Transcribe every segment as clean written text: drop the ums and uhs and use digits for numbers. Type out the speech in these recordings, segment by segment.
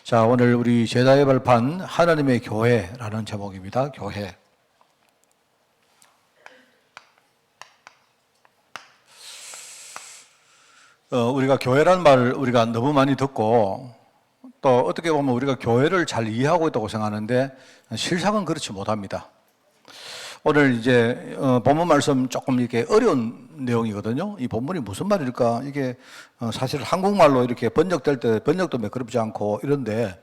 자, 오늘 우리 제자의 발판 하나님의 교회라는 제목입니다. 교회. 우리가 교회라는 말을 우리가 너무 많이 듣고 또 어떻게 보면 우리가 교회를 잘 이해하고 있다고 생각하는데 실상은 그렇지 못합니다. 오늘 이제 본문 말씀 조금 이렇게 어려운 내용이거든요. 이 본문이 무슨 말일까? 이게 사실 한국말로 이렇게 번역될 때 번역도 매끄럽지 않고 이런데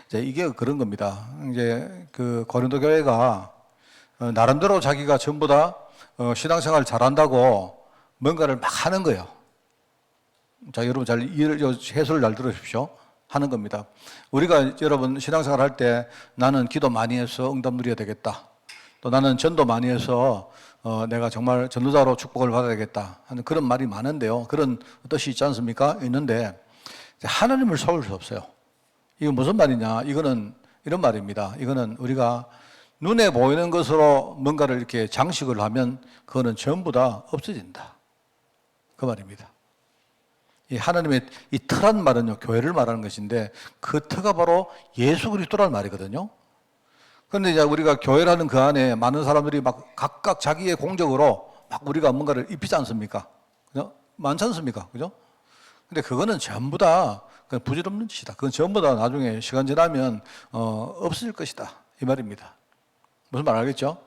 이제 이게 그런 겁니다. 이제 그 고린도 교회가 나름대로 자기가 전부 다 신앙생활 잘한다고 뭔가를 막 하는 거예요. 자, 여러분 잘 해설을 잘 들으십시오. 하는 겁니다. 우리가 여러분 신앙생활 할 때 나는 기도 많이 해서 응답 누려야 되겠다. 또 나는 전도 많이 해서 내가 정말 전도자로 축복을 받아야 되겠다 하는 그런 말이 많은데요. 그런 뜻이 있지 않습니까? 있는데 하나님을 속일 수 없어요. 이거 무슨 말이냐? 이거는 이런 말입니다. 이거는 우리가 눈에 보이는 것으로 뭔가를 이렇게 장식을 하면 그거는 전부 다 없어진다. 그 말입니다. 이 하나님의 이 터란 말은요, 교회를 말하는 것인데 그 터가 바로 예수 그리스도라는 말이거든요. 그런데 이제 우리가 교회라는 그 안에 많은 사람들이 막 각각 자기의 공적으로 막 우리가 뭔가를 입히지 않습니까? 그죠? 많지 않습니까? 그죠? 근데 그거는 전부 다 그냥 부질없는 짓이다. 그건 전부 다 나중에 시간 지나면 없어질 것이다. 이 말입니다. 무슨 말 알겠죠?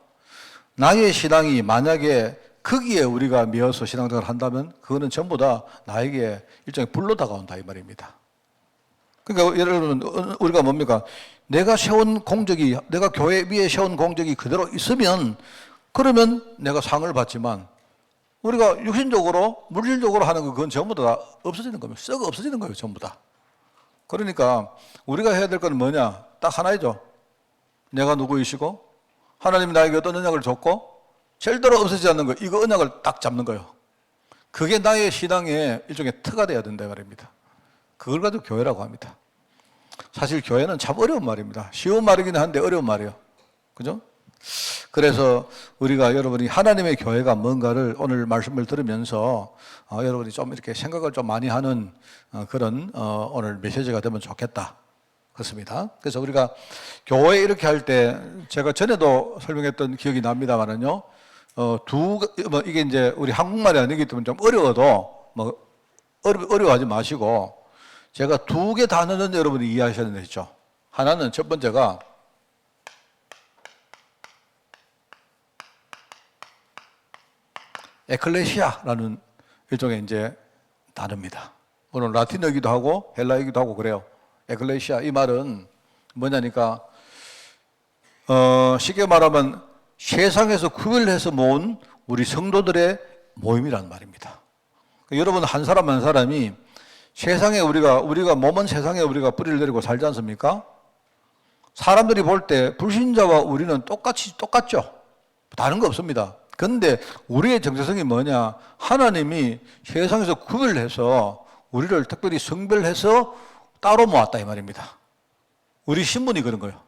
나의 신앙이 만약에 거기에 우리가 미어서 신앙생활을 한다면 그거는 전부 다 나에게 일종의 불로 다가온다. 이 말입니다. 그러니까 여러분 우리가 뭡니까? 내가 세운 공적이, 내가 교회 위에 세운 공적이 그대로 있으면 그러면 내가 상을 받지만 우리가 육신적으로 물질적으로 하는 거 그건 전부 다 없어지는 겁니다. 썩어 없어지는 거예요. 전부 다. 그러니까 우리가 해야 될 건 뭐냐? 딱 하나이죠. 내가 누구이시고 하나님이 나에게 어떤 언약을 줬고 절대로 없어지지 않는 거, 이거 언약을 딱 잡는 거예요. 그게 나의 신앙의 일종의 터가 돼야 된다 말입니다. 그걸 가지고 교회라고 합니다. 사실 교회는 참 어려운 말입니다. 쉬운 말이긴 한데 어려운 말이에요. 그죠? 그래서 우리가 여러분이 하나님의 교회가 뭔가를 오늘 말씀을 들으면서 여러분이 좀 이렇게 생각을 좀 많이 하는 그런 오늘 메시지가 되면 좋겠다. 그렇습니다. 그래서 우리가 교회 이렇게 할 때 제가 전에도 설명했던 기억이 납니다만은요. 이게 이제 우리 한국말이 아니기 때문에 좀 어려워도 어려워하지 마시고 제가 두 개 단어는 여러분이 이해하셔야 되죠. 하나는 첫 번째가 에클레시아라는 일종의 이제 단어입니다. 물론 라틴어이기도 하고 헬라어이기도 하고 그래요. 에클레시아 이 말은 뭐냐니까 쉽게 말하면 세상에서 구별해서 모은 우리 성도들의 모임이라는 말입니다. 여러분 한 사람 한 사람이 세상에 우리가 몸은 세상에 우리가 뿌리를 내리고 살지 않습니까? 사람들이 볼 때 불신자와 우리는 똑같죠. 다른 거 없습니다. 그런데 우리의 정체성이 뭐냐? 하나님이 세상에서 구별해서 우리를 특별히 성별해서 따로 모았다 이 말입니다. 우리 신분이 그런 거예요.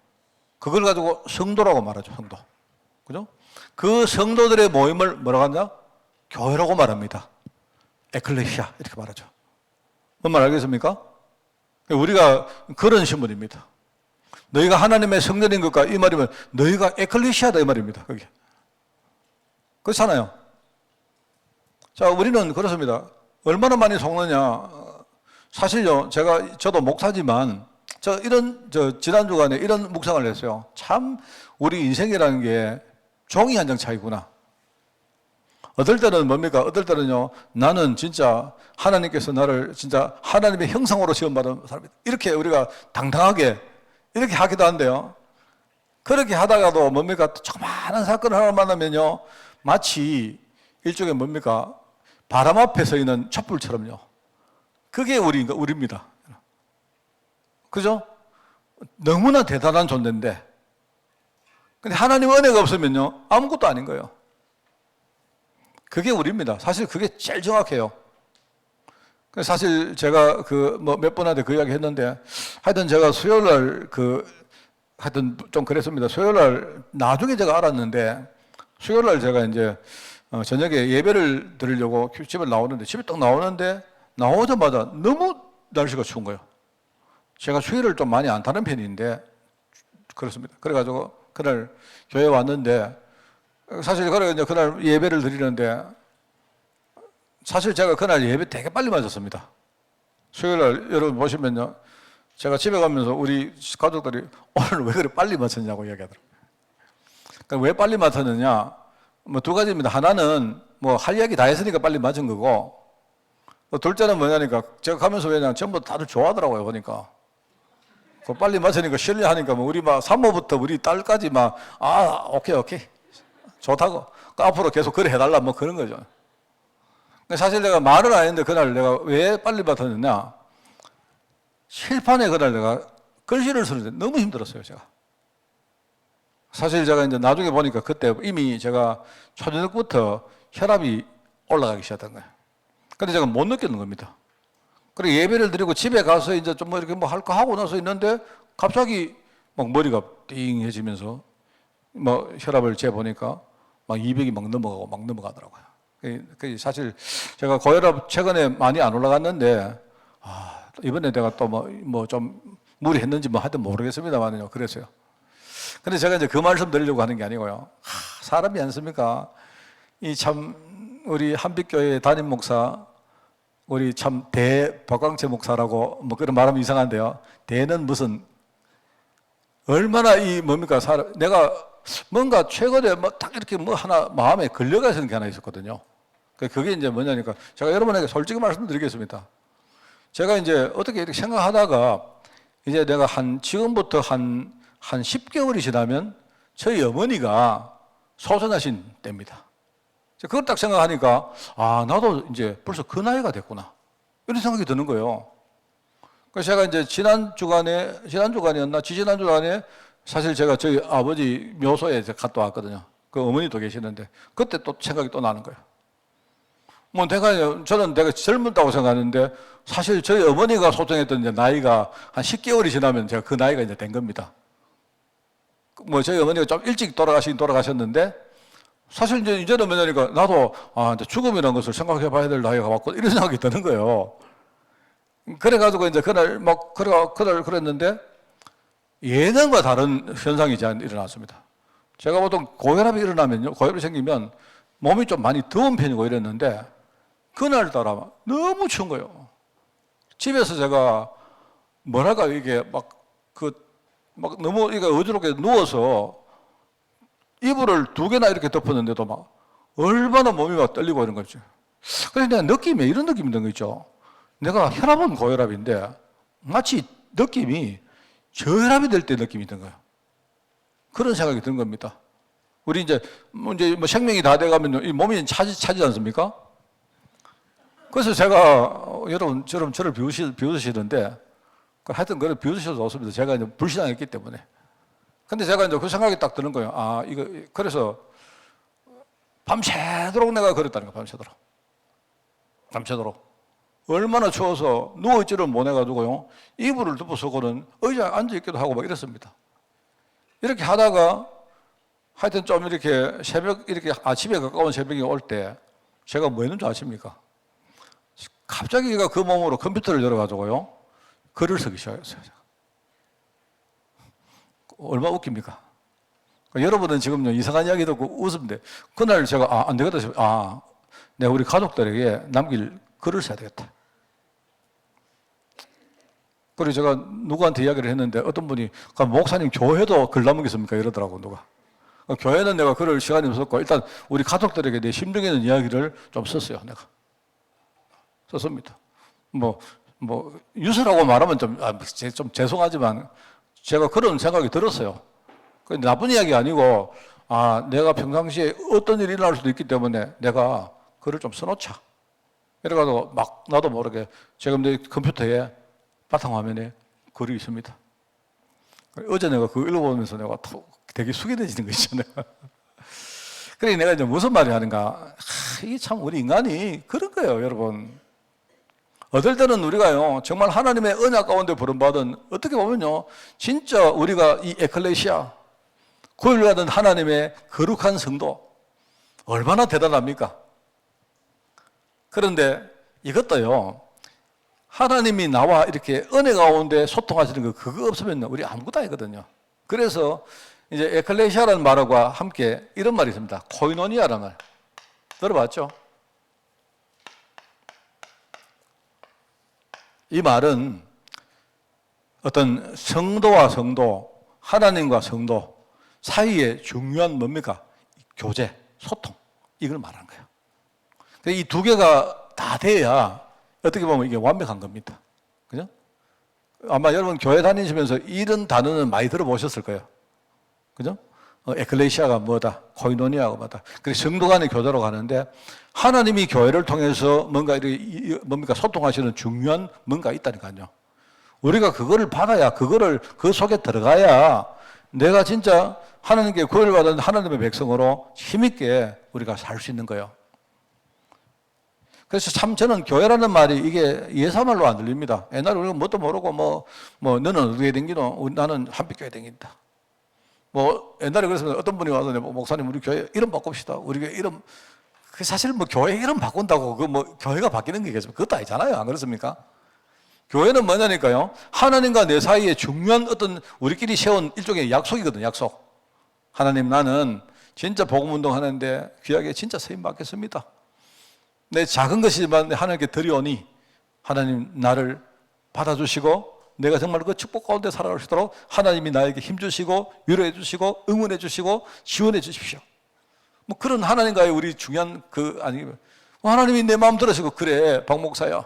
그걸 가지고 성도라고 말하죠. 성도. 그죠? 그 성도들의 모임을 뭐라고 하냐? 교회라고 말합니다. 에클레시아 이렇게 말하죠. 뭔 말 알겠습니까? 우리가 그런 신분입니다. 너희가 하나님의 성전인 것과 이 말이면 너희가 에클레시아다 이 말입니다. 그게. 그렇잖아요. 자, 우리는 그렇습니다. 얼마나 많이 속느냐. 사실요, 저도 목사지만, 지난 주간에 이런 묵상을 했어요. 참, 우리 인생이라는 게 종이 한 장 차이구나. 어떨 때는 뭡니까? 어떨 때는요, 나는 진짜 하나님께서 나를 진짜 하나님의 형상으로 지음받은 사람이다. 이렇게 우리가 당당하게 이렇게 하기도 한데요. 그렇게 하다가도 뭡니까? 조그마한 사건을 하나 만나면요, 마치 일종의 뭡니까? 바람 앞에 서 있는 촛불처럼요. 그게 우리입니다. 그죠? 너무나 대단한 존재인데, 근데 하나님 은혜가 없으면요, 아무것도 아닌 거예요. 그게 우리입니다. 사실 그게 제일 정확해요. 사실 제가 몇 분한테 그 이야기 했는데, 하여튼 제가 수요일 날 하여튼 좀 그랬습니다. 수요일 날 나중에 제가 알았는데, 수요일 날 제가 이제 저녁에 예배를 드리려고 집에 딱 나오는데 나오자마자 너무 날씨가 추운 거예요. 제가 추위를 좀 많이 안 타는 편인데 그렇습니다. 그래가지고 그날 교회 왔는데 사실 그래 이제 그날 예배를 드리는데 사실 제가 그날 예배 되게 빨리 맞았습니다. 수요일날 여러분 보시면요, 제가 집에 가면서 우리 가족들이 오늘 왜 그래 빨리 맞췄냐고 이야기하더라고요. 그러니까 왜 빨리 맞췄느냐? 뭐 두 가지입니다. 하나는 뭐 할 이야기 다 했으니까 빨리 맞은 거고, 둘째는 뭐냐니까 제가 가면서 그냥 전부 다들 좋아하더라고요 보니까. 빨리 맞으니까 신뢰하니까 뭐 우리 막 산모부터 우리 딸까지 막 오케이 좋다고 앞으로 계속 그래 해달라 뭐 그런 거죠. 사실 내가 말을 안 했는데 그날 내가 왜 빨리 받았느냐, 실판에 그날 내가 글씨를 쓰는데 너무 힘들었어요 제가. 사실 제가 이제 나중에 보니까 그때 이미 제가 초저녁부터 혈압이 올라가기 시작한 거예요. 근데 제가 못 느끼는 겁니다. 그리고 예배를 드리고 집에 가서 이제 좀 뭐 이렇게 뭐 할까 하고 나서 있는데 갑자기 막 머리가 띵해지면서 뭐 혈압을 재보니까 막 200이 막 넘어가고 막 넘어가더라고요. 그 사실 제가 고혈압 최근에 많이 안 올라갔는데 이번에 내가 또 뭐 좀 무리했는지 뭐 하여튼 모르겠습니다만요. 그랬어요. 근데 제가 이제 그 말씀 드리려고 하는 게 아니고요. 사람이 않습니까? 이 참 우리 한빛교회 담임 목사 우리 참 박광채 목사라고 뭐 그런 말하면 이상한데요. 대는 무슨 얼마나 이 뭡니까 내가 뭔가 최근에 뭐 딱 이렇게 뭐 하나 마음에 걸려가 있는 게 하나 있었거든요. 그게 이제 뭐냐니까 제가 여러분에게 솔직히 말씀드리겠습니다. 제가 이제 어떻게 이렇게 생각하다가 이제 내가 지금부터 한 10개월이 지나면 저희 어머니가 소선하신 때입니다. 그걸 딱 생각하니까 나도 이제 벌써 그 나이가 됐구나 이런 생각이 드는 거예요. 그래서 제가 이제 지난주간이었나 지지난주간에 사실 제가 저희 아버지 묘소에 갔다 왔거든요. 그 어머니도 계시는데 그때 또 생각이 또 나는 거예요. 뭐 저는 내가 젊다고 생각하는데 사실 저희 어머니가 소통했던 이제 나이가 한 10개월이 지나면 제가 그 나이가 이제 된 겁니다. 뭐 저희 어머니가 좀 일찍 돌아가셨는데 사실 이제는 뭐냐니까 나도 이제 죽음이라는 것을 생각해 봐야 될 나이가 왔고 이런 생각이 드는 거예요. 그래가지고 이제 그날 그랬는데 예전과 다른 현상이 일어났습니다. 제가 보통 고혈압이 생기면 몸이 좀 많이 더운 편이고 이랬는데 그날따라 너무 추운 거예요. 집에서 제가 뭐랄까 이게 막 너무 이게 어지럽게 누워서 이불을 2개나 이렇게 덮었는데도 막 얼마나 몸이 막 떨리고 이런 거죠. 그래서 내가 느낌에 이런 느낌이 든 거 있죠. 내가 혈압은 고혈압인데 마치 느낌이 저혈압이 될 때 느낌이 든 거예요. 그런 생각이 든 겁니다. 우리 이제 뭐 생명이 다 돼가면 이 몸이 차지 않습니까? 그래서 제가 여러분처럼 저를 비웃으시는데 하여튼 그걸 비웃으셔도 좋습니다. 제가 이제 불신앙했기 때문에. 근데 제가 이제 그 생각이 딱 드는 거예요. 그래서 밤새도록 내가 그랬다는 거예요. 밤새도록. 얼마나 추워서 누워있지를 못해가지고요. 이불을 덮어서고는 의자에 앉아있기도 하고 막 이랬습니다. 이렇게 하다가 하여튼 좀 이렇게 이렇게 아침에 가까운 새벽이 올 때 제가 뭐 했는 줄 아십니까? 갑자기 그 몸으로 컴퓨터를 열어가지고요. 글을 쓰기 시작했어요. 얼마나 웃깁니까? 여러분은 지금 이상한 이야기 듣고 웃으면 그날 제가 안 되겠다 싶어요. 내가 우리 가족들에게 남길 글을 써야 되겠다. 그리고 제가 누구한테 이야기를 했는데 어떤 분이 목사님 교회도 글 남기십니까? 이러더라고 누가. 교회는 내가 글을 시간이 없었고 일단 우리 가족들에게 내 심정에 있는 이야기를 좀 썼어요. 내가 썼습니다. 유서라고 말하면 좀 죄송하지만 제가 그런 생각이 들었어요. 나쁜 이야기 아니고 내가 평상시에 어떤 일이 일어날 수도 있기 때문에 내가 글을 좀 써놓자. 이래가지고 막 나도 모르게 지금 내 컴퓨터에 바탕화면에 글이 있습니다. 어제 내가 그거 읽어보면서 내가 되게 숙연해지는 거 있잖아요. 그래 내가 이제 무슨 말이 하는가. 이게 참 우리 인간이 그런 거예요, 여러분. 어떨 때는 우리가요, 정말 하나님의 언약 가운데 부름받은, 어떻게 보면요, 진짜 우리가 이 에클레시아, 구별받은 하나님의 거룩한 성도, 얼마나 대단합니까? 그런데 이것도요, 하나님이 나와 이렇게 은혜 가운데 소통하시는 거 그거 없으면 우리 아무것도 아니거든요. 그래서 이제 에클레시아라는 말과 함께 이런 말이 있습니다. 코이노니아라는 말. 들어봤죠? 이 말은 어떤 성도와 성도, 하나님과 성도 사이에 중요한 뭡니까? 교제, 소통. 이걸 말하는 거예요. 이 두 개가 다 돼야 어떻게 보면 이게 완벽한 겁니다. 그죠? 아마 여러분 교회 다니시면서 이런 단어는 많이 들어보셨을 거예요. 그죠? 에클레시아가 뭐다, 코이노니아가 뭐다. 그래서 성도 간의 교제로 가는데 하나님이 교회를 통해서 뭔가 이렇게 뭡니까 소통하시는 중요한 뭔가 있다니까요. 우리가 그거를 받아야 그거를 그 속에 들어가야 내가 진짜 하나님께 구원을 받은 하나님의 백성으로 힘있게 우리가 살 수 있는 거예요. 그래서 참 저는 교회라는 말이 이게 예사말로 안 들립니다. 옛날에 우리가 뭣도 모르고 뭐 너는 어디에 댕기노? 나는 한빛교회 댕긴다. 뭐 옛날에 그래서 어떤 분이 와서 목사님 우리 교회 이름 바꿉시다. 우리 교회 이름 그 사실 뭐 교회 이름 바꾼다고 그 뭐 교회가 바뀌는 게 있겠습니까? 그것도 아니잖아요. 안 그렇습니까? 교회는 뭐냐니까요. 하나님과 내 사이에 중요한 어떤 우리끼리 세운 일종의 약속이거든요. 약속. 하나님 나는 진짜 복음 운동하는데 귀하게 진짜 쓰임 받겠습니다. 내 작은 것이지만 하나님께 드리오니 하나님 나를 받아주시고 내가 정말 그 축복 가운데 살아갈 수 있도록 하나님이 나에게 힘주시고 위로해 주시고 응원해 주시고 지원해 주십시오. 뭐 그런 하나님과의 우리 중요한 하나님이 내 마음 들으시고 그래 박 목사야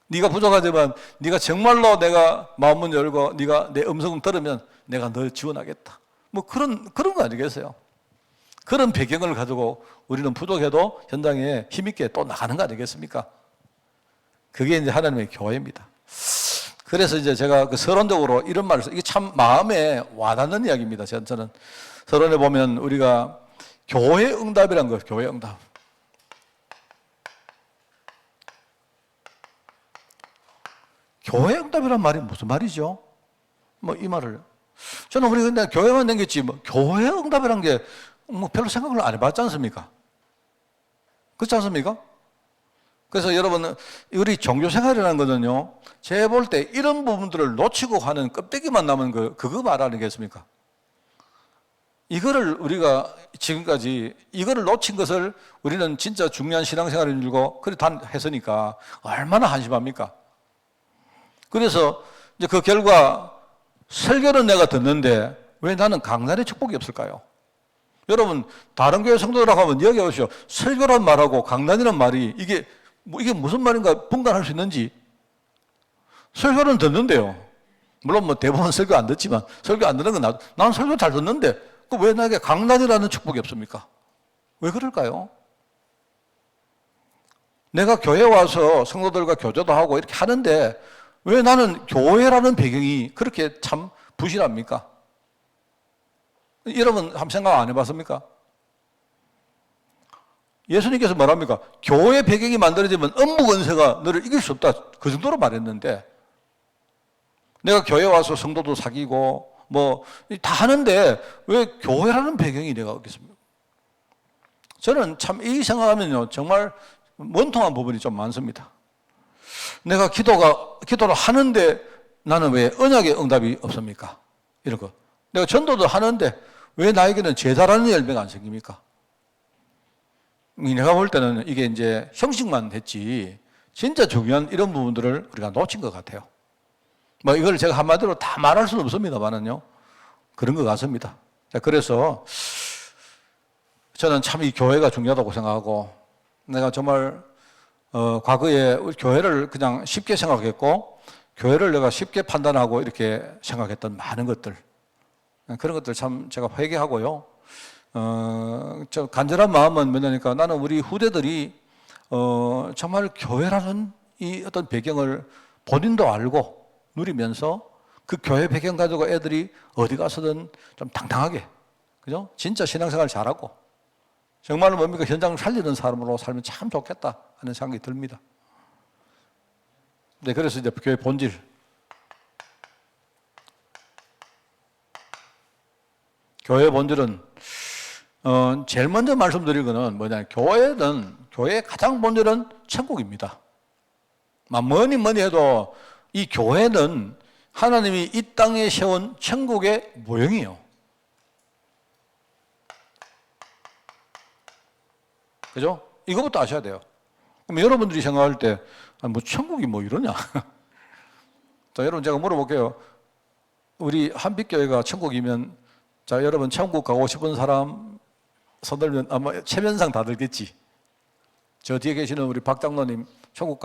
네가 부족하지만 네가 정말로 내가 마음문 열고 네가 내 음성을 들으면 내가 널 지원하겠다. 뭐 그런 거 아니겠어요? 그런 배경을 가지고 우리는 부족해도 현장에 힘있게 또 나가는 거 아니겠습니까? 그게 이제 하나님의 교회입니다. 그래서 이제 제가 그 서론적으로 이런 말을 써요. 이게 참 마음에 와닿는 이야기입니다. 저는 서론에 보면 우리가 교회 응답이라는 거예요. 교회 응답. 교회 응답이란 말이 무슨 말이죠? 뭐 이 말을 저는 우리 근데 교회만 댕겼지 뭐 교회 응답이란 게 뭐 별로 생각을 안 해봤지 않습니까? 그렇지 않습니까? 그래서 여러분 우리 종교 생활이라는 거는요 제가 볼 때 이런 부분들을 놓치고 하는 껍데기만 남은 그거 말하는 겠습니까? 이거를 우리가 지금까지 이거를 놓친 것을 우리는 진짜 중요한 신앙생활인 줄 알고 그래 했으니까 얼마나 한심합니까? 그래서 이제 그 결과 설교는 내가 듣는데 왜 나는 강단의 축복이 없을까요? 여러분 다른 교회 성도들하고 한번 이야기해 보시오. 설교란 말하고 강단이란 말이 이게 무슨 말인가 분간할 수 있는지. 설교는 듣는데요. 물론 뭐 대부분 설교 안 듣지만 설교 안 듣는 건 난 설교 잘 듣는데 왜 나에게 강단이라는 축복이 없습니까? 왜 그럴까요? 내가 교회 와서 성도들과 교제도 하고 이렇게 하는데 왜 나는 교회라는 배경이 그렇게 참 부실합니까? 여러분 한번 생각 안 해봤습니까? 예수님께서 말합니까? 교회 배경이 만들어지면 음부 권세가 너를 이길 수 없다. 그 정도로 말했는데 내가 교회 와서 성도도 사귀고 뭐 다 하는데 왜 교회라는 배경이 내가 없겠습니까? 저는 참 이 생각하면요 정말 원통한 부분이 좀 많습니다. 내가 기도를 하는데 나는 왜 언약의 응답이 없습니까? 이런 거. 내가 전도도 하는데 왜 나에게는 제자라는 열매가 안 생깁니까? 내가 볼 때는 이게 이제 형식만 했지 진짜 중요한 이런 부분들을 우리가 놓친 것 같아요. 뭐 이걸 제가 한마디로 다 말할 수는 없습니다만은요. 그런 것 같습니다. 자, 그래서 저는 참 이 교회가 중요하다고 생각하고 내가 정말 과거에 우리 교회를 그냥 쉽게 생각했고 교회를 내가 쉽게 판단하고 이렇게 생각했던 많은 것들 그런 것들 참 제가 회개하고요. 저 간절한 마음은 뭐냐니까 나는 우리 후대들이 정말 교회라는 이 어떤 배경을 본인도 알고 누리면서 그 교회 배경 가지고 애들이 어디 가서든 좀 당당하게 그죠? 진짜 신앙생활 잘하고 정말로 뭡니까 현장을 살리는 사람으로 살면 참 좋겠다 하는 생각이 듭니다. 네, 그래서 이제 교회 본질 교회의 본질은 제일 먼저 말씀드릴 거는 뭐냐 교회의 가장 본질은 천국입니다. 뭐니 뭐니 해도 이 교회는 하나님이 이 땅에 세운 천국의 모형이에요. 그죠? 이거부터 아셔야 돼요. 그럼 여러분들이 생각할 때, 뭐 천국이 뭐 이러냐? 자, 여러분 제가 물어볼게요. 우리 한빛교회가 천국이면, 자, 여러분 천국 가고 싶은 사람 손들면 아마 체면상 다 들겠지. 저 뒤에 계시는 우리 박 장로님, 천국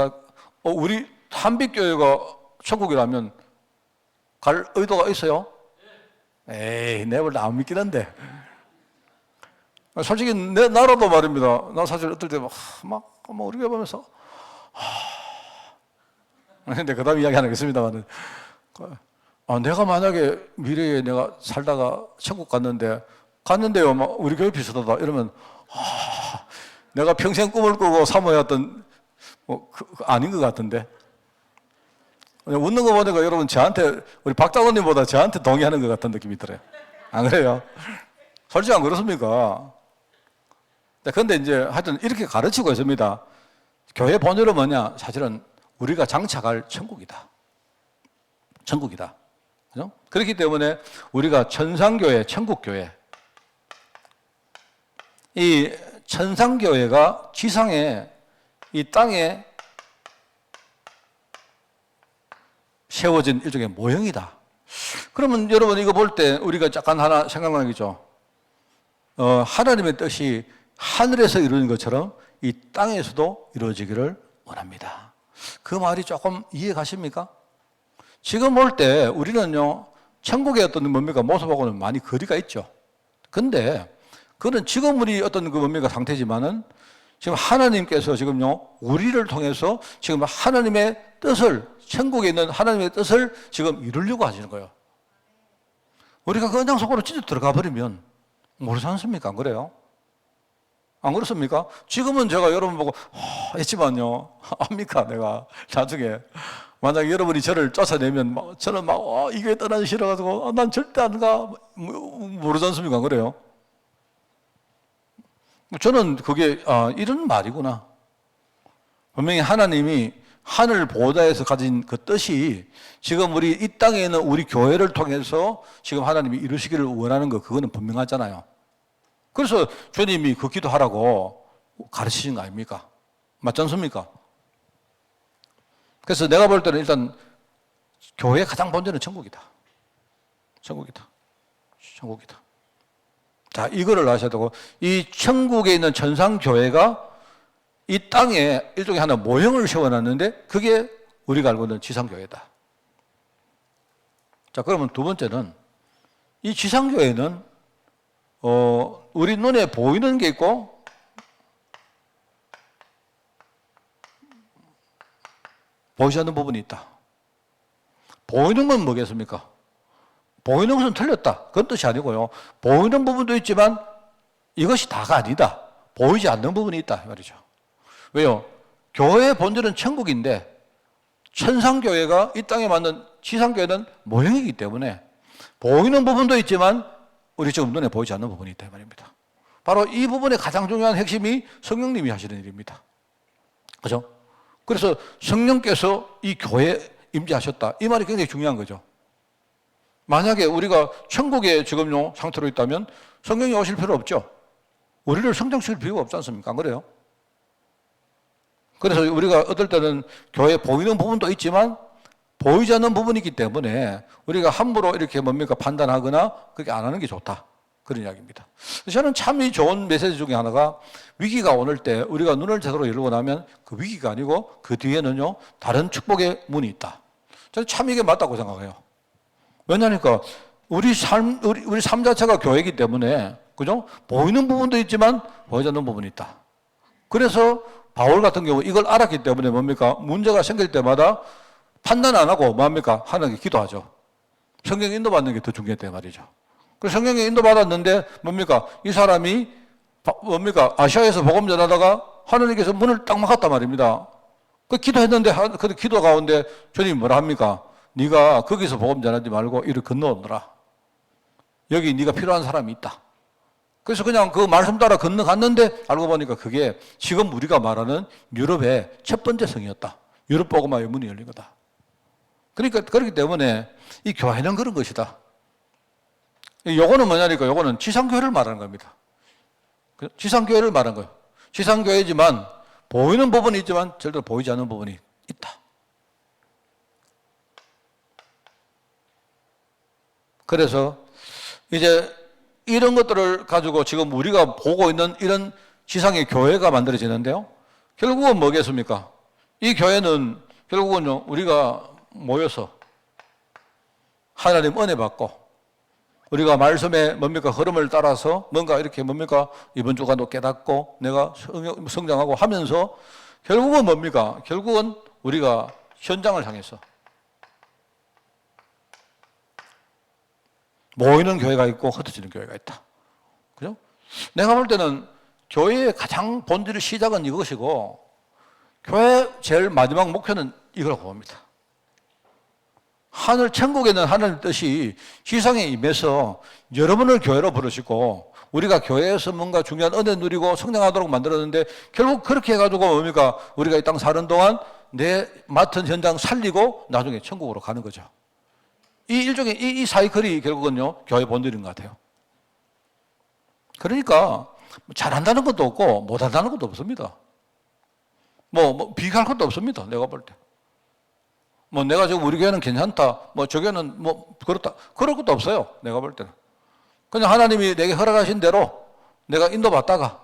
우리 한빛교회가 천국이라면 갈 의도가 있어요? 에이, 내가 안 믿긴 한데. 솔직히 나라도 말입니다. 나 사실 어떨 때 우리 교회 보면서, 근데 그 다음 이야기 하나 있습니다만, 내가 만약에 미래에 내가 살다가 천국 갔는데요, 우리 교회 비슷하다. 이러면, 내가 평생 꿈을 꾸고 사모했던, 아닌 것 같은데. 웃는 거 보니까 여러분 저한테, 우리 박장로님보다 저한테 동의하는 것 같은 느낌이 들어요. 안 그래요? 솔직히 안 그렇습니까? 근데 이제 하여튼 이렇게 가르치고 있습니다. 교회 본질은 뭐냐? 사실은 우리가 장착할 천국이다. 천국이다. 그죠? 그렇기 때문에 우리가 천상교회, 천국교회. 이 천상교회가 지상에, 이 땅에 세워진 일종의 모형이다. 그러면 여러분 이거 볼 때 우리가 잠깐 하나 생각나겠죠? 하나님의 뜻이 하늘에서 이루어진 것처럼 이 땅에서도 이루어지기를 원합니다. 그 말이 조금 이해 가십니까? 지금 볼 때 우리는요, 천국의 어떤 뭡니까? 모습하고는 많이 거리가 있죠. 근데 그는 지금 우리 어떤 그 뭡니까? 상태지만은 지금 하나님께서 지금요, 우리를 통해서 지금 하나님의 뜻을, 천국에 있는 하나님의 뜻을 지금 이루려고 하시는 거예요. 우리가 그 언장 속으로 진짜 들어가 버리면 모르지 않습니까? 안 그래요? 안 그렇습니까? 지금은 제가 여러분 보고 했지만요, 압니까? 내가 나중에 만약에 여러분이 저를 쫓아내면 저는 이 교회 떠나기 싫어가지고 난 절대 안 가, 모르지 않습니까? 안 그래요? 저는 그게 이런 말이구나. 분명히 하나님이 하늘 보좌에서 가진 그 뜻이 지금 우리 이 땅에 있는 우리 교회를 통해서 지금 하나님이 이루시기를 원하는 거, 그거는 분명하잖아요. 그래서 주님이 그 기도하라고 가르치신 거 아닙니까? 맞지 않습니까? 그래서 내가 볼 때는 일단 교회의 가장 본질은 천국이다. 천국이다. 천국이다. 자, 이거를 아셔야 되고, 이 천국에 있는 천상교회가 이 땅에 일종의 하나 모형을 세워놨는데 그게 우리가 알고 있는 지상교회다. 자, 그러면 두 번째는 이 지상교회는 우리 눈에 보이는 게 있고 보이지 않는 부분이 있다. 보이는 건 뭐겠습니까? 보이는 것은 틀렸다. 그런 뜻이 아니고요. 보이는 부분도 있지만 이것이 다가 아니다. 보이지 않는 부분이 있다. 말이죠. 왜요? 교회의 본질은 천국인데 천상교회가 이 땅에 맞는 지상교회는 모형이기 때문에 보이는 부분도 있지만 우리 지금 눈에 보이지 않는 부분이 있다. 말입니다. 바로 이 부분의 가장 중요한 핵심이 성령님이 하시는 일입니다. 그죠? 그래서 성령께서 이 교회에 임재하셨다. 이 말이 굉장히 중요한 거죠. 만약에 우리가 천국에 지금요 상태로 있다면 성령이 오실 필요 없죠. 우리를 성장시킬 필요가 없지 않습니까? 안 그래요? 그래서 우리가 어떨 때는 교회에 보이는 부분도 있지만 보이지 않는 부분이 있기 때문에 우리가 함부로 이렇게 뭡니까 판단하거나 그렇게 안 하는 게 좋다. 그런 이야기입니다. 저는 참 이 좋은 메시지 중에 하나가 위기가 오늘 때 우리가 눈을 제대로 열고 나면 그 위기가 아니고 그 뒤에는요 다른 축복의 문이 있다. 저는 참 이게 맞다고 생각해요. 왜냐하니까 우리 삶 자체가 교회이기 때문에 그죠? 보이는 부분도 있지만 보이지 않는 부분이 있다. 그래서 바울 같은 경우 이걸 알았기 때문에 뭡니까? 문제가 생길 때마다 판단 안 하고 뭡니까? 하나님께 기도하죠. 성경 인도받는 게 더 중요했단 말이죠. 그래서 성경에 인도받았는데 뭡니까? 이 사람이 뭡니까? 아시아에서 복음 전하다가 하나님께서 문을 딱 막았단 말입니다. 그 기도했는데 그 기도 가운데 주님이 뭐라 합니까? 네가 거기서 복음 전하지 말고 이를 건너오너라. 여기 네가 필요한 사람이 있다. 그래서 그냥 그 말씀 따라 건너갔는데 알고 보니까 그게 지금 우리가 말하는 유럽의 첫 번째 성이었다. 유럽복음화의 문이 열린 거다. 그러니까 그렇기 때문에 이 교회는 그런 것이다. 요거는 뭐냐니까 요거는 지상교회를 말하는 겁니다. 지상교회를 말하는 거예요. 지상교회지만 보이는 부분이 있지만 절대로 보이지 않는 부분이 있다. 그래서 이제 이런 것들을 가지고 지금 우리가 보고 있는 이런 지상의 교회가 만들어지는데요. 결국은 뭐겠습니까? 이 교회는 결국은요, 우리가 모여서 하나님 은혜 받고 우리가 말씀의 뭡니까? 흐름을 따라서 뭔가 이렇게 뭡니까? 이번 주간도 깨닫고 내가 성장하고 하면서 결국은 뭡니까? 결국은 우리가 현장을 향해서 모이는 교회가 있고 흩어지는 교회가 있다. 그죠? 내가 볼 때는 교회의 가장 본질의 시작은 이것이고 교회의 제일 마지막 목표는 이거라고 봅니다. 하늘 천국에 있는 하나님 뜻이 지상에 임해서 여러분을 교회로 부르시고 우리가 교회에서 뭔가 중요한 은혜 누리고 성장하도록 만들었는데 결국 그렇게 해가지고 뭡니까? 우리가 이 땅 사는 동안 내 맡은 현장 살리고 나중에 천국으로 가는 거죠. 이 일종의 이 사이클이 결국은요 교회 본질인 것 같아요. 그러니까 잘한다는 것도 없고 못한다는 것도 없습니다. 뭐 비교할 것도 없습니다. 내가 볼 때. 뭐 내가 지금 우리 교회는 괜찮다. 뭐 저 교회는 뭐 그렇다. 그럴 것도 없어요. 내가 볼 때는. 그냥 하나님이 내게 허락하신 대로 내가 인도받다가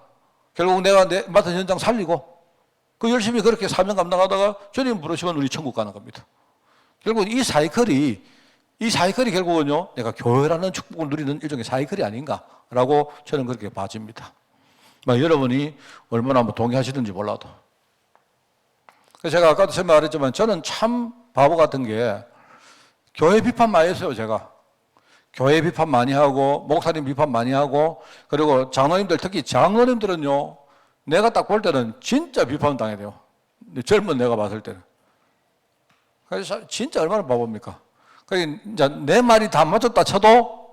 결국 내가 내 맡은 현장 살리고 그 열심히 그렇게 사명 감당하다가 주님 부르시면 우리 천국 가는 겁니다. 결국 이 사이클이 결국은요 내가 교회라는 축복을 누리는 일종의 사이클이 아닌가라고 저는 그렇게 봐집니다. 여러분이 얼마나 동의하시는지 몰라도. 그래서 제가 아까도 말했지만 저는 참 바보 같은 게 교회 비판 많이 했어요. 제가 교회 비판 많이 하고 목사님 비판 많이 하고 그리고 장로님들 특히 장로님들은요 내가 딱 볼 때는 진짜 비판 당해야 돼요. 젊은 내가 봤을 때는. 그래서 진짜 얼마나 바보입니까? 그러니까 내 말이 다 맞았다 쳐도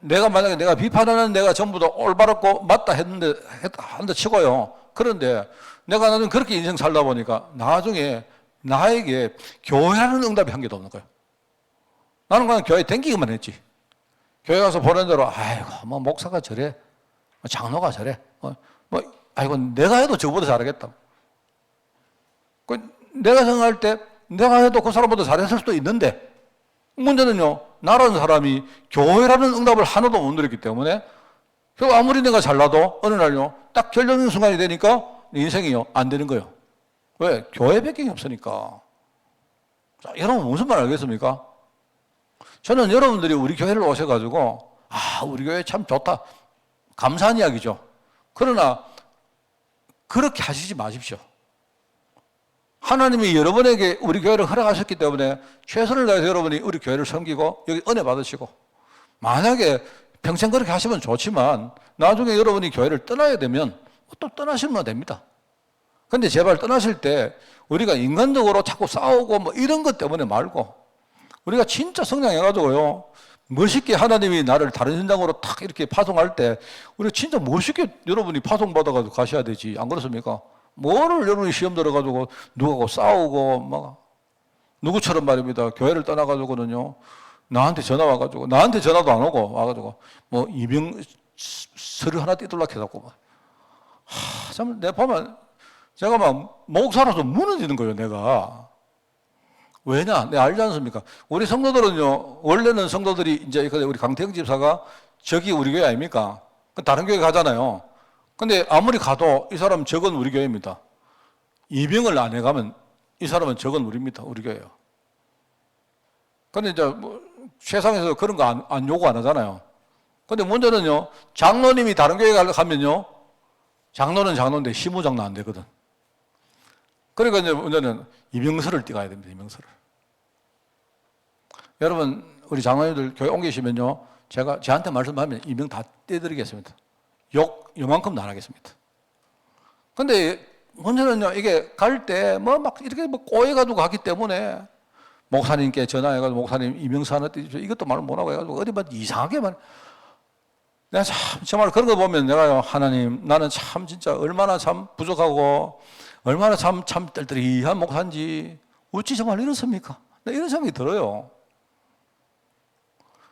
만약에 내가 비판하는 내가 전부 다 올바랐고 맞다 한다 치고요. 그런데 내가 나는 그렇게 인생 살다 보니까 나중에 나에게 교회라는 응답이 한 개도 없는 거예요. 나는 그냥 교회 댕기기만 했지. 교회 가서 보는 대로 아이고 뭐 목사가 저래, 장로가 저래, 아이고 내가 해도 저보다 잘하겠다. 내가 생각할 때 내가 해도 그 사람보다 잘했을 수도 있는데 문제는요 나라는 사람이 교회라는 응답을 하나도 못 누렸기 때문에 결국 아무리 내가 잘나도 어느 날요 딱 결정적인 순간이 되니까 인생이요 안 되는 거예요. 왜? 교회 배경이 없으니까. 자, 여러분 무슨 말 알겠습니까? 저는 여러분들이 우리 교회를 오셔가지고 우리 교회 참 좋다 감사한 이야기죠. 그러나 그렇게 하시지 마십시오. 하나님이 여러분에게 우리 교회를 허락하셨기 때문에 최선을 다해서 여러분이 우리 교회를 섬기고 여기 은혜 받으시고 만약에 평생 그렇게 하시면 좋지만 나중에 여러분이 교회를 떠나야 되면 또 떠나시면 됩니다. 그런데 제발 떠나실 때 우리가 인간적으로 자꾸 싸우고 뭐 이런 것 때문에 말고 우리가 진짜 성장해가지고요 멋있게 하나님이 나를 다른 현장으로 탁 이렇게 파송할 때 우리가 진짜 멋있게 여러분이 파송받아가지고 가셔야 되지 안 그렇습니까? 뭐를 여러분이 시험 들어가지고 누구하고 싸우고 막 누구처럼 말입니다. 교회를 떠나가지고는요 나한테 전화 와가지고 나한테 전화도 안 오고 와가지고 뭐 이명 서류 하나 띠둘락 해갖고 참 내가 보면 제가 막 목사로서 무너지는 거예요. 내가 왜냐? 내가 알지 않습니까? 우리 성도들은요 원래는 성도들이 이제 우리 강태영 집사가 저기 우리 교회 아닙니까? 다른 교회 가잖아요. 근데 아무리 가도 이 사람 적은 우리 교회입니다. 이병을 안 해가면 이 사람은 적은 우리입니다. 우리 교회요. 근데 이제 뭐 세상에서 그런 거 안 요구 안 하잖아요. 근데 문제는요, 장로님이 다른 교회 가면요, 장로는 장로인데 시무장로 안 되거든. 그러니까 이제 문제는 이명서를 띄가야 됩니다. 이명서를. 여러분, 우리 장로님들 교회 옮기시면요, 제가 저한테 말씀하면 이명 다 떼드리겠습니다. 욕 요만큼도 안 하겠습니다. 근데 문제는요, 이게 갈 때 뭐 막 이렇게 뭐 꼬여가지고 가기 때문에 목사님께 전화해가지고 목사님 이명서 하나 띄주십시오. 이것도 말 못하고 해가지고 어디 막 이상하게만. 내가 참 정말 그런 거 보면 내가요, 하나님 나는 참 진짜 얼마나 참 부족하고 얼마나 참 뜰뜰이한 목사인지 어찌 정말 이렇습니까? 네, 이런 생각이 들어요.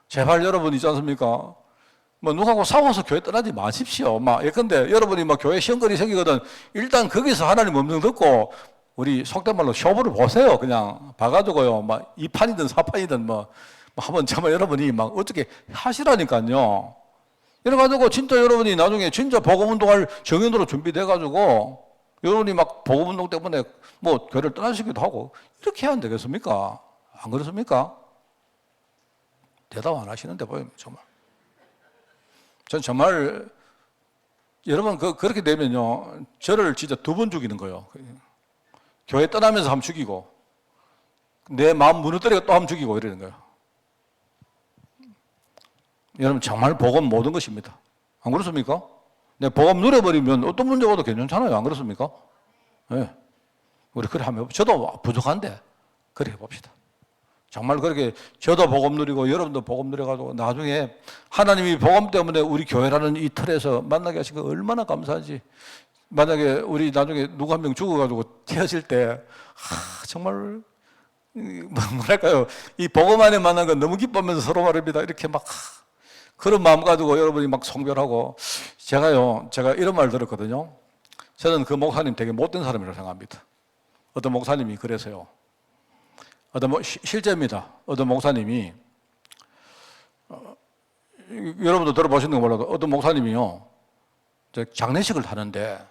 제발 여러분 있지 않습니까? 뭐 누구하고 싸워서 교회 떠나지 마십시오. 예컨대 여러분이 교회 시험거리 생기거든 일단 거기서 하나님 음성 듣고 우리 속된 말로 쇼부를 보세요. 그냥 봐가지고요. 2판이든 4판이든 한번 정말 여러분이 어떻게 하시라니까요. 이래가지고 진짜 여러분이 나중에 진짜 복음운동할 정연으로 준비돼가지고 여러분이 복음운동 때문에 교회를 떠나시기도 하고 이렇게 해야 안 되겠습니까? 안 그렇습니까? 대답 안 하시는데 보이면 정말. 전 정말 여러분 그렇게 되면요 저를 진짜 2번 죽이는 거예요. 교회 떠나면서 한번 죽이고 내 마음 무너뜨리고 또 한번 죽이고 이러는 거예요. 여러분 정말 복음 모든 것입니다. 안 그렇습니까? 내 복음 누려버리면 어떤 문제가 와도 괜찮잖아요. 안 그렇습니까? 네. 우리 그래 한번 해봅시다. 저도 부족한데 그래 해봅시다. 정말 그렇게 저도 복음 누리고 여러분도 복음 누려가지고 나중에 하나님이 복음 때문에 우리 교회라는 이 틀에서 만나게 하신 거 얼마나 감사하지. 만약에 우리 나중에 누구 한 명 죽어가지고 헤어질 때 정말 뭐랄까요 이 복음 안에 만난 건 너무 기뻐하면서 서로 말입니다. 이렇게 그런 마음 가지고 여러분이 송별하고 제가 이런 말 들었거든요. 저는 그 목사님 되게 못된 사람이라고 생각합니다. 어떤 목사님이 그래서요. 실제입니다. 어떤 목사님이 여러분도 들어보시는 거 몰라도 어떤 목사님이요. 장례식을 하는데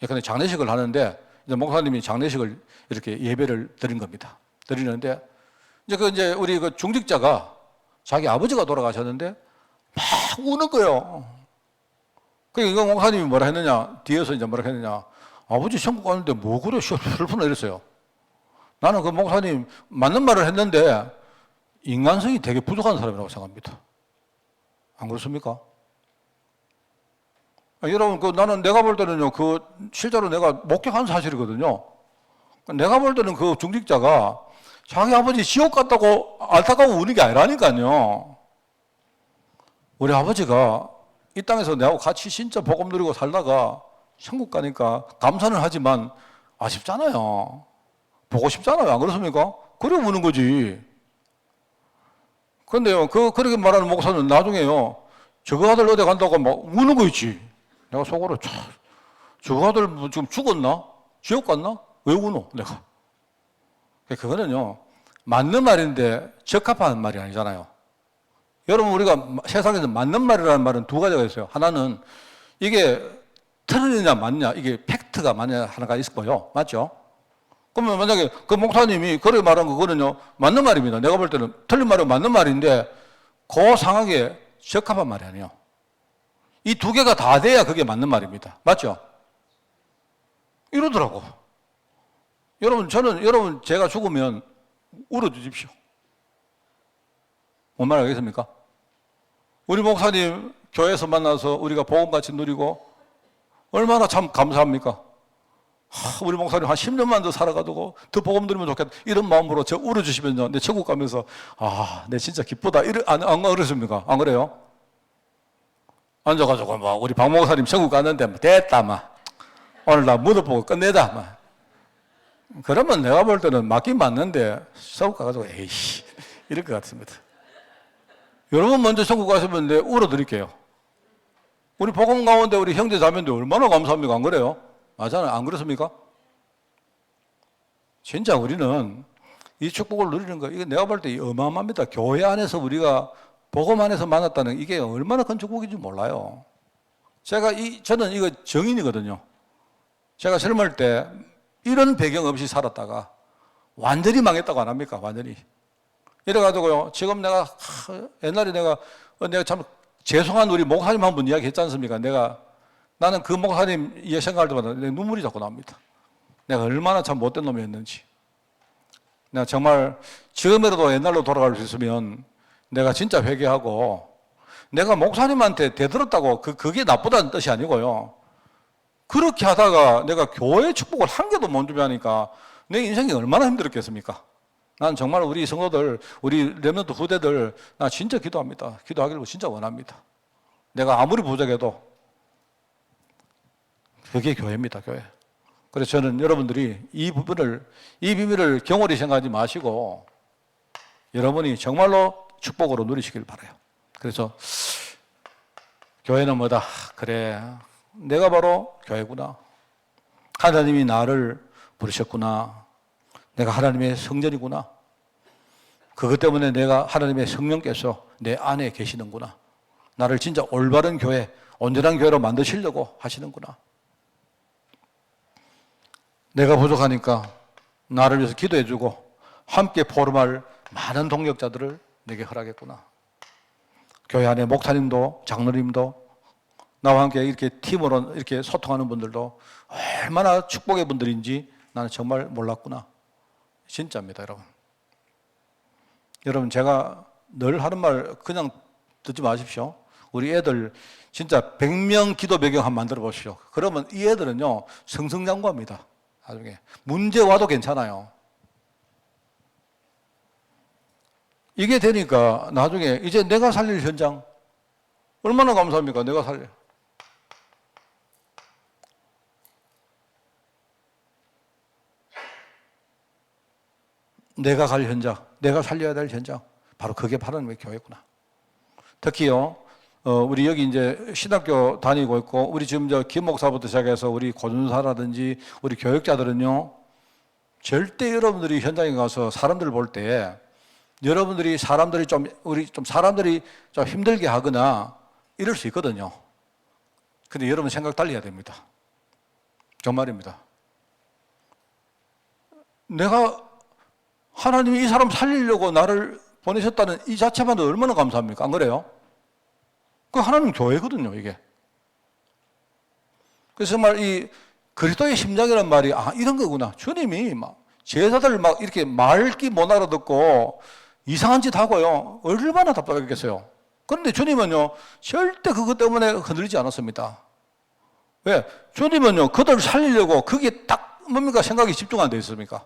예컨대 장례식을 하는데 이제 목사님이 장례식을 이렇게 예배를 드린 겁니다. 드리는데 이제 우리 그 중직자가 자기 아버지가 돌아가셨는데 막 우는 거예요. 그러니까 이 목사님이 뭐라 했느냐 뒤에서 이제 뭐라 했느냐 아버지 천국 가는데 뭐 그래 슬프나 이랬어요. 나는 그 목사님 맞는 말을 했는데 인간성이 되게 부족한 사람이라고 생각합니다. 안 그렇습니까? 여러분, 나는 내가 볼 때는요, 실제로 내가 목격한 사실이거든요. 내가 볼 때는 그 중직자가 자기 아버지 지옥 갔다고 안타까워 우는 게 아니라니까요. 우리 아버지가 이 땅에서 내하고 같이 진짜 복음 누리고 살다가 천국 가니까 감사는 하지만 아쉽잖아요. 보고 싶잖아요. 안 그렇습니까? 그래 우는 거지. 그런데요, 그렇게 말하는 목사는 나중에요, 저거 아들 어디 간다고 우는 거 있지. 내가 속으로 저 아들 지금 죽었나? 지옥 갔나? 왜 우노? 내가. 그거는요, 맞는 말인데 적합한 말이 아니잖아요. 여러분, 우리가 세상에서 맞는 말이라는 말은 2가지가 있어요. 하나는 이게 틀리냐 맞냐, 이게 팩트가 맞냐 하나가 있고요. 맞죠? 그러면 만약에 그 목사님이 그렇게 말한 그거는요, 맞는 말입니다. 내가 볼 때는 틀린 말은 맞는 말인데 그 상황에 적합한 말이 아니에요. 이 2개가 다 돼야 그게 맞는 말입니다. 맞죠? 이러더라고. 여러분, 제가 죽으면 울어주십시오. 뭔 말 알겠습니까? 우리 목사님 교회에서 만나서 우리가 복음같이 누리고 얼마나 참 감사합니까? 우리 목사님 한 10년만 더 살아가지고 더 복음 누리면 좋겠다. 이런 마음으로 저 울어주시면요, 내 천국 가면서 내 진짜 기쁘다. 안 그러십니까? 안 그래요? 앉아가지고 우리 박 목사님 천국 갔는데 됐다 오늘 나 묻어보고 끝내자 그러면 내가 볼 때는 맞긴 맞는데 천국 가가지고 에이씨 이럴 것 같습니다. 여러분 먼저 천국 가시면 내 울어드릴게요. 우리 복음 가운데 우리 형제 자매인데 얼마나 감사합니까? 안 그래요? 맞잖아요. 안 그렇습니까? 진짜 우리는 이 축복을 누리는 거, 이게 내가 볼 때 어마어마합니다. 교회 안에서 우리가 복음 안에서 만났다는 이게 얼마나 큰 축복인지 몰라요. 저는 이거 정인이거든요. 제가 젊을 때 이런 배경 없이 살았다가 완전히 망했다고 안 합니까? 완전히. 이래가지고요, 지금 옛날에 내가 참 죄송한 우리 목사님 한 분 이야기 했지 않습니까? 나는 그 목사님 이야기 생각할 때마다 내 눈물이 자꾸 납니다. 내가 얼마나 참 못된 놈이었는지. 내가 정말 지금이라도 옛날로 돌아갈 수 있으면 내가 진짜 회개하고, 내가 목사님한테 대들었다고 그게 나쁘다는 뜻이 아니고요. 그렇게 하다가 내가 교회 축복을 한 개도 못 준비하니까 내 인생이 얼마나 힘들었겠습니까? 난 정말 우리 성도들, 우리 렘넌트 후대들, 나 진짜 기도합니다. 기도하기를 진짜 원합니다. 내가 아무리 부족해도 그게 교회입니다, 교회. 그래서 저는 여러분들이 이 비밀을 경홀히 생각하지 마시고 여러분이 정말로 축복으로 누리시길 바라요. 그래서 교회는 뭐다? 그래, 내가 바로 교회구나. 하나님이 나를 부르셨구나. 내가 하나님의 성전이구나. 그것 때문에 내가 하나님의 성령께서 내 안에 계시는구나. 나를 진짜 올바른 교회, 온전한 교회로 만드시려고 하시는구나. 내가 부족하니까 나를 위해서 기도해주고 함께 포럼할 많은 동력자들을 내게 허락했구나. 교회 안에 목사님도 장로님도 나와 함께 이렇게 팀으로 이렇게 소통하는 분들도 얼마나 축복의 분들인지 나는 정말 몰랐구나. 진짜입니다, 여러분. 여러분, 제가 늘 하는 말 그냥 듣지 마십시오. 우리 애들 진짜 100명 기도 배경 한번 만들어 보십시오. 그러면 이 애들은요, 승승장구합니다. 나중에. 문제 와도 괜찮아요. 이게 되니까 나중에 이제 내가 살릴 현장 얼마나 감사합니까? 내가 살려. 내가 갈 현장, 내가 살려야 될 현장. 바로 그게 하나님의 교회구나. 특히요, 우리 여기 이제 신학교 다니고 있고, 우리 지금 김 목사부터 시작해서 우리 고준사라든지 우리 교육자들은요, 절대 여러분들이 현장에 가서 사람들 볼 때, 여러분들이 사람들이 좀 힘들게 하거나 이럴 수 있거든요. 근데 여러분 생각 달리 해야 됩니다. 정말입니다. 내가 하나님이 이 사람 살리려고 나를 보내셨다는 이 자체만도 얼마나 감사합니까? 안 그래요? 그 하나님 교회거든요, 이게. 그래서 정말 이 그리스도의 심장이라는 말이 이런 거구나. 주님이 막 제자들 막 이렇게 말기 못 알아듣고 이상한 짓 하고요. 얼마나 답답했겠어요. 그런데 주님은요, 절대 그것 때문에 흔들리지 않았습니다. 왜? 주님은요, 그들 살리려고 그게 딱 뭡니까? 생각이 집중 안 돼 있습니까?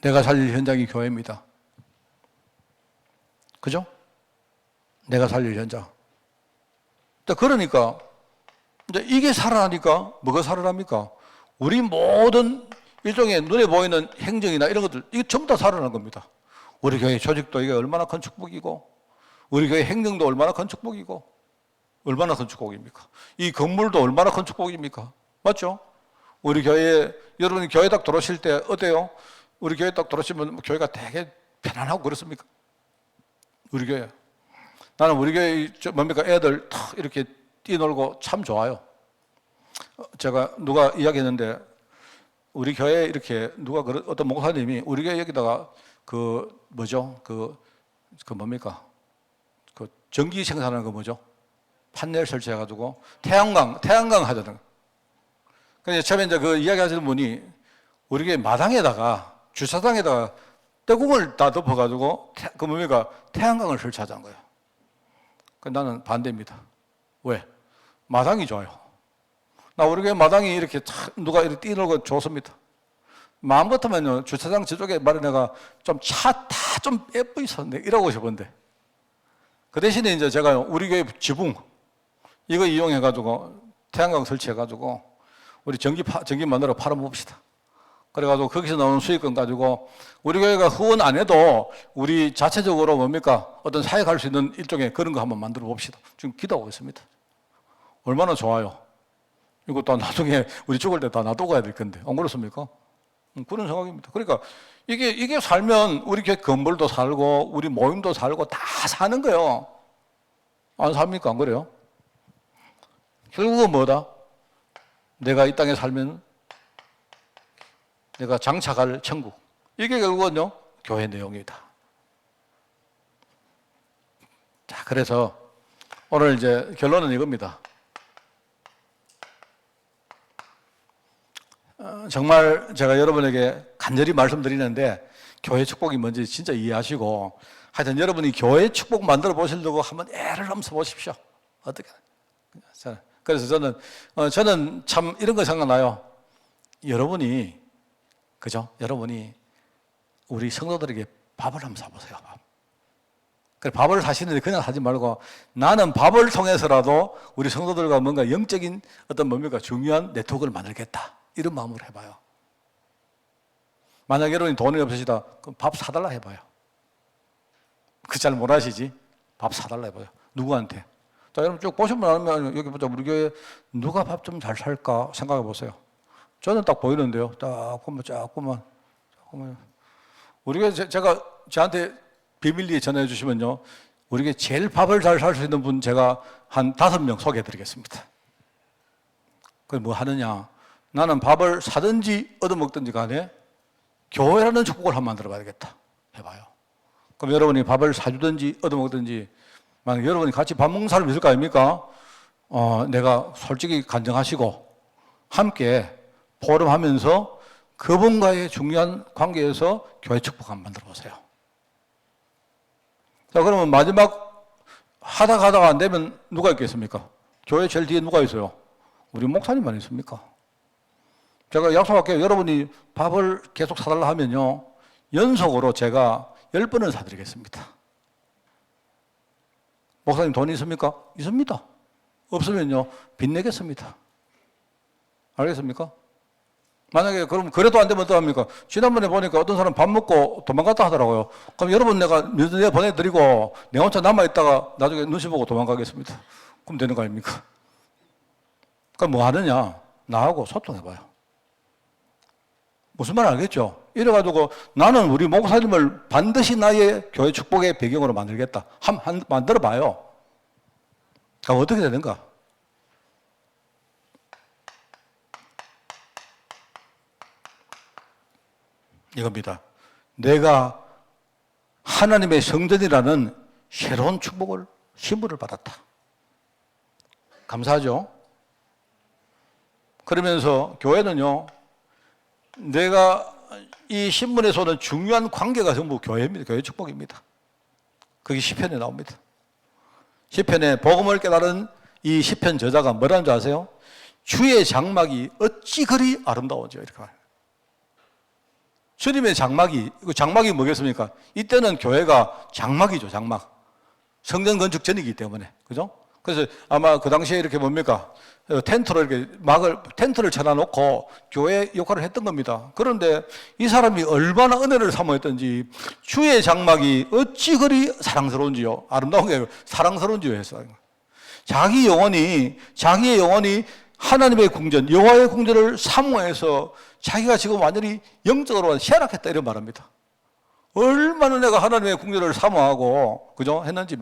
내가 살릴 현장이 교회입니다. 그죠? 내가 살릴 현장. 그러니까, 이제 이게 살아나니까 뭐가 살아납니까? 우리 모든 일종의 눈에 보이는 행정이나 이런 것들, 이게 전부 다 살아나는 겁니다. 우리 교회 조직도 이게 얼마나 큰 축복이고, 우리 교회 행정도 얼마나 큰 축복이고, 얼마나 큰 축복입니까? 이 건물도 얼마나 큰 축복입니까? 맞죠? 우리 교회에, 여러분이 교회 딱 들어오실 때 어때요? 우리 교회 딱 들어오시면 교회가 되게 편안하고 그렇습니까? 우리 교회. 나는 우리 교회, 뭡니까? 애들 탁 이렇게 뛰놀고 참 좋아요. 제가 누가 이야기했는데, 우리 교회에 이렇게 어떤 목사님이 우리 교회 여기다가 뭡니까? 그 전기 생산하는 거 뭐죠? 판넬 설치해가지고 태양광 하자는. 근데 처음에 이제 그 이야기 하시는 분이 우리 교회 마당에다가 주차장에다가 뜨궁을 다 덮어가지고 태양광을 설치하자는 거예요. 나는 반대입니다. 왜? 마당이 좋아요. 나 우리 교회 마당이 이렇게 누가 이렇게 뛰놀고 좋습니다. 마음 같으면요, 주차장 저쪽에 마련해가 좀 차 다 좀 예쁘게 섰네. 이러고 싶은데. 그 대신에 이제 제가 우리 교회 지붕, 이거 이용해가지고 태양광 설치해가지고 우리 전기만으로 팔아봅시다. 그래가지고 거기서 나오는 수익금 가지고 우리 교회가 후원 안 해도 우리 자체적으로 어떤 사역할 수 있는 일종의 그런 거 한번 만들어 봅시다. 지금 기도하고 있습니다. 얼마나 좋아요. 이거 또 나중에 우리 죽을 때 다 놔두고 가야 될 건데. 안 그렇습니까? 그런 생각입니다. 그러니까 이게 살면 우리 교회 건물도 살고 우리 모임도 살고 다 사는 거예요. 안 삽니까? 안 그래요? 결국은 뭐다? 내가 이 땅에 살면 내가 장착할 천국. 이게 결국은요, 교회 내용이다. 자, 그래서 오늘 이제 결론은 이겁니다. 정말 제가 여러분에게 간절히 말씀드리는데 교회 축복이 뭔지 진짜 이해하시고 하여튼 여러분이 교회 축복 만들어 보시려고 한번 애를 한번 써보십시오. 어떻게? 그래서 저는 참 이런 거 생각나요. 여러분이 그죠? 여러분이 우리 성도들에게 밥을 한번 사보세요. 그래, 밥을 사시는데 그냥 하지 말고 나는 밥을 통해서라도 우리 성도들과 뭔가 영적인 어떤 뭡니까? 중요한 네트워크를 만들겠다. 이런 마음으로 해봐요. 만약 여러분이 돈이 없으시다. 그럼 밥 사달라 해봐요. 그 잘 못 하시지? 밥 사달라 해봐요. 누구한테? 자, 여러분 쭉 보시면 알면 여기 보자. 우리 교회 누가 밥 좀 잘 살까 생각해 보세요. 저는 딱 보이는데요. 딱 보면 조금만. 우리 교회 제가 저한테 비밀리에 전화해 주시면요. 우리 교회 제일 밥을 잘 살 수 있는 분 제가 한 5명 소개해 드리겠습니다. 그게 뭐 하느냐? 나는 밥을 사든지 얻어먹든지 간에 교회라는 축복을 한번 만들어 봐야겠다. 해봐요. 그럼 여러분이 밥을 사주든지 얻어먹든지 만약 여러분이 같이 밥 먹는 사람이 있을 거 아닙니까? 내가 솔직히 간증하시고 함께 포럼하면서 그분과의 중요한 관계에서 교회 축복 한번 만들어 보세요. 자, 그러면 마지막 하다가 안 되면 누가 있겠습니까? 교회 제일 뒤에 누가 있어요? 우리 목사님만 있습니까? 제가 약속할게요. 여러분이 밥을 계속 사달라 하면요. 연속으로 제가 10번을 사드리겠습니다. 목사님 돈 있습니까? 있습니다. 없으면요. 빚내겠습니다. 알겠습니까? 만약에 그럼 그래도 안 되면 어떡합니까? 지난번에 보니까 어떤 사람 밥 먹고 도망갔다 하더라고요. 그럼 여러분 내가 면세 보내드리고 내 혼자 남아있다가 나중에 눈치 보고 도망가겠습니다. 그럼 되는 거 아닙니까? 그럼 뭐 하느냐? 나하고 소통해봐요. 무슨 말 알겠죠? 이래가지고 나는 우리 목사님을 반드시 나의 교회 축복의 배경으로 만들겠다. 만들어봐요. 그럼 어떻게 되는가? 이겁니다. 내가 하나님의 성전이라는 새로운 축복을, 신분을 받았다. 감사하죠? 그러면서 교회는요, 내가 이 신문에서 오는 중요한 관계가 전부 교회입니다. 교회 축복입니다. 그게 시편에 나옵니다. 시편에 복음을 깨달은 이 시편 저자가 뭐라는 줄 아세요? 주의 장막이 어찌 그리 아름다운지 이렇게 말해요. 주님의 장막이 뭐겠습니까? 이때는 교회가 장막이죠, 장막. 성전 건축 전이기 때문에. 그죠? 그래서 아마 그 당시에 이렇게 뭡니까? 텐트를 쳐놔놓고 교회 역할을 했던 겁니다. 그런데 이 사람이 얼마나 은혜를 사모했던지 주의 장막이 어찌 그리 사랑스러운지요. 아름다운 게 아니고 사랑스러운지요 했어요. 자기의 영혼이 하나님의 궁전, 여호와의 궁전을 사모해서 자기가 지금 완전히 영적으로 쇠락했다 이런 말합니다. 얼마나 내가 하나님의 궁전을 사모하고 그죠? 했는지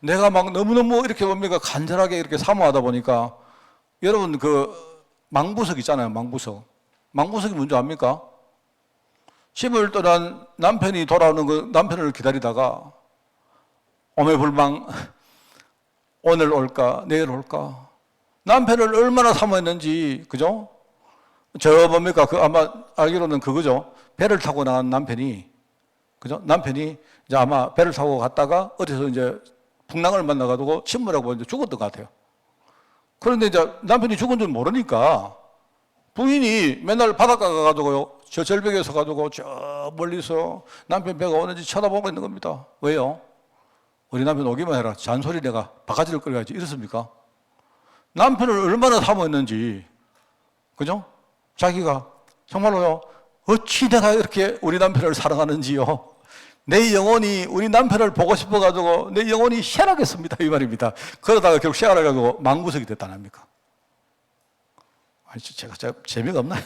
내가 너무너무 이렇게 뭡니까? 간절하게 이렇게 사모하다 보니까 여러분 그 망부석 있잖아요. 망부석이 뭔지 압니까? 집을 떠난 남편이 돌아오는 그 남편을 기다리다가 오매불망 오늘 올까 내일 올까 남편을 얼마나 사모했는지 그죠? 뭡니까? 아마 알기로는 그거죠. 배를 타고 나간 남편이 그죠? 남편이 이제 아마 배를 타고 갔다가 어디서 이제 풍랑을 만나가지고 침몰하고 이제 죽었던 것 같아요. 그런데 이제 남편이 죽은 줄 모르니까 부인이 맨날 바닷가 가가지고요. 저 절벽에 서가지고 저 멀리서 남편 배가 오는지 쳐다보고 있는 겁니다. 왜요? 우리 남편 오기만 해라. 잔소리 내가 바가지를 끌어야지. 이렇습니까? 남편을 얼마나 사모했는지. 그죠? 자기가 정말로요. 어찌 내가 이렇게 우리 남편을 사랑하는지요. 내 영혼이 우리 남편을 보고 싶어가지고 내 영혼이 쇠락했습니다. 이 말입니다. 그러다가 결국 쇠락해가지고 망부석이 됐다는 겁니까? 아니, 제가 재미가 없나요?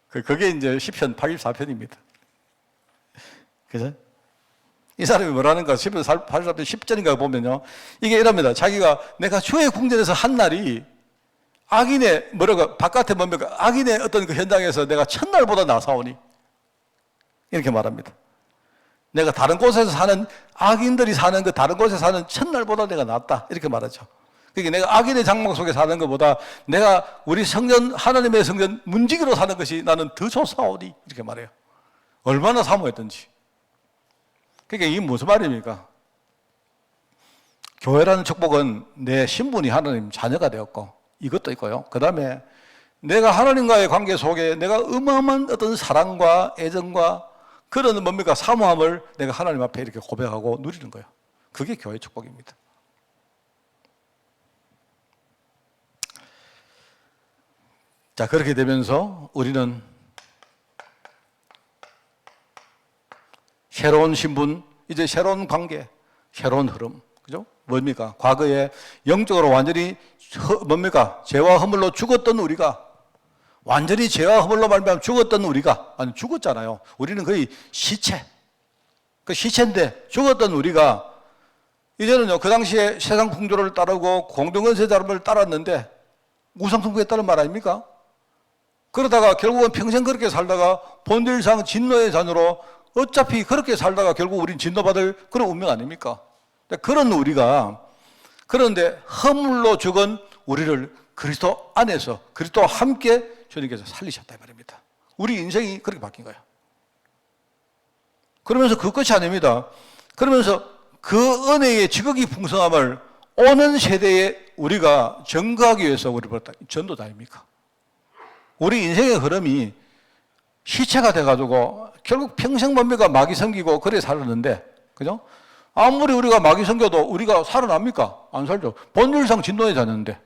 그게 이제 시편 84편입니다. 그죠? 이 사람이 뭐라는가? 시편 84편 10절인가 보면요. 이게 이럽니다. 자기가 내가 주의 궁전에서 한 날이 악인의, 바깥에 뭡니까? 악인의 어떤 그 현장에서 내가 첫날보다 나사오니. 이렇게 말합니다. 내가 다른 곳에서 사는, 악인들이 사는 그 다른 곳에 사는 첫날보다 내가 낫다. 이렇게 말하죠. 그러니까 내가 악인의 장막 속에 사는 것보다 내가 우리 성전, 하나님의 성전 문지기로 사는 것이 나는 더 좋사오니. 이렇게 말해요. 얼마나 사모했던지. 그러니까 이게 무슨 말입니까? 교회라는 축복은 내 신분이 하나님 자녀가 되었고, 이것도 있고요. 그 다음에 내가 하나님과의 관계 속에 내가 어마어마한 어떤 사랑과 애정과 그런 뭡니까? 사모함을 내가 하나님 앞에 이렇게 고백하고 누리는 거예요. 그게 교회 축복입니다. 자, 그렇게 되면서 우리는 새로운 신분, 이제 새로운 관계, 새로운 흐름, 그죠? 뭡니까? 과거에 영적으로 완전히 뭡니까? 죄와 허물로 죽었던 우리가, 완전히 죄와 허물로 말미암아 죽었던 우리가, 아니 죽었잖아요. 우리는 거의 시체, 그 시체인데 죽었던 우리가 이제는요, 그 당시에 세상 풍조를 따르고 공동연세자를 따랐는데 우상숭배에 따른 말 아닙니까? 그러다가 결국은 평생 그렇게 살다가 본질상 진노의 자녀로 어차피 그렇게 살다가 결국 우린 진노받을 그런 운명 아닙니까? 그런 우리가, 그런데 허물로 죽은 우리를 그리스도 안에서 그리스도와 함께 주님께서 살리셨다 이 말입니다. 우리 인생이 그렇게 바뀐 거예요. 그러면서 그 끝이 아닙니다. 그러면서 그 은혜의 지극히 풍성함을 오는 세대에 우리가 증거하기 위해서 우리 벌었다. 전도자 아닙니까? 우리 인생의 흐름이 시체가 돼가지고 결국 평생 뭡니까? 마귀 섬기고 그래 살았는데, 그죠? 아무리 우리가 마귀 섬겨도 우리가 살아납니까? 안 살죠. 본질상 진노에 자는데.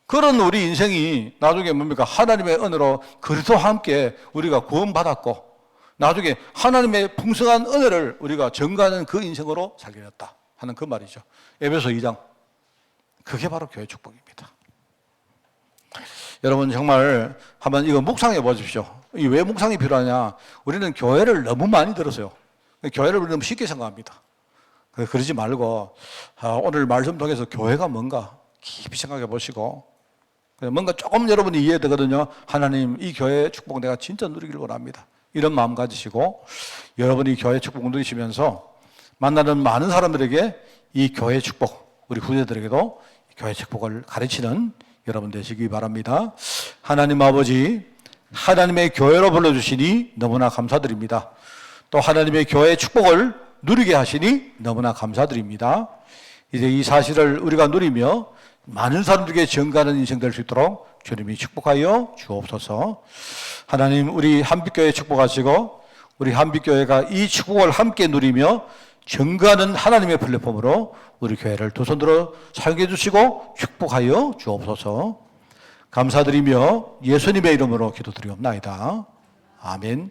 그런 우리 인생이 나중에 뭡니까? 하나님의 은혜로 그리스도와 함께 우리가 구원받았고, 나중에 하나님의 풍성한 은혜를 우리가 증거하는 그 인생으로 살게 됐다 하는 그 말이죠. 에베소 2장. 그게 바로 교회 축복입니다. 여러분 정말 한번 이거 묵상해 보십시오. 이 왜 묵상이 필요하냐? 우리는 교회를 너무 많이 들었어요. 교회를 너무 쉽게 생각합니다. 그러지 말고 오늘 말씀 통해서 교회가 뭔가 깊이 생각해 보시고, 뭔가 조금 여러분이 이해되거든요. 하나님, 이 교회의 축복 내가 진짜 누리길 원합니다. 이런 마음 가지시고 여러분이 교회 축복 누리시면서 만나는 많은 사람들에게 이 교회 축복, 우리 후대들에게도 교회 축복을 가르치는 여러분 되시기 바랍니다. 하나님 아버지, 하나님의 교회로 불러주시니 너무나 감사드립니다. 또 하나님의 교회의 축복을 누리게 하시니 너무나 감사드립니다. 이제 이 사실을 우리가 누리며 많은 사람들에게 증거하는 인생 될 수 있도록 주님이 축복하여 주옵소서. 하나님, 우리 한빛교회 축복하시고 우리 한빛교회가 이 축복을 함께 누리며 증거하는 하나님의 플랫폼으로 우리 교회를 두 손들어 사용해 주시고 축복하여 주옵소서. 감사드리며 예수님의 이름으로 기도드리옵나이다. 아멘.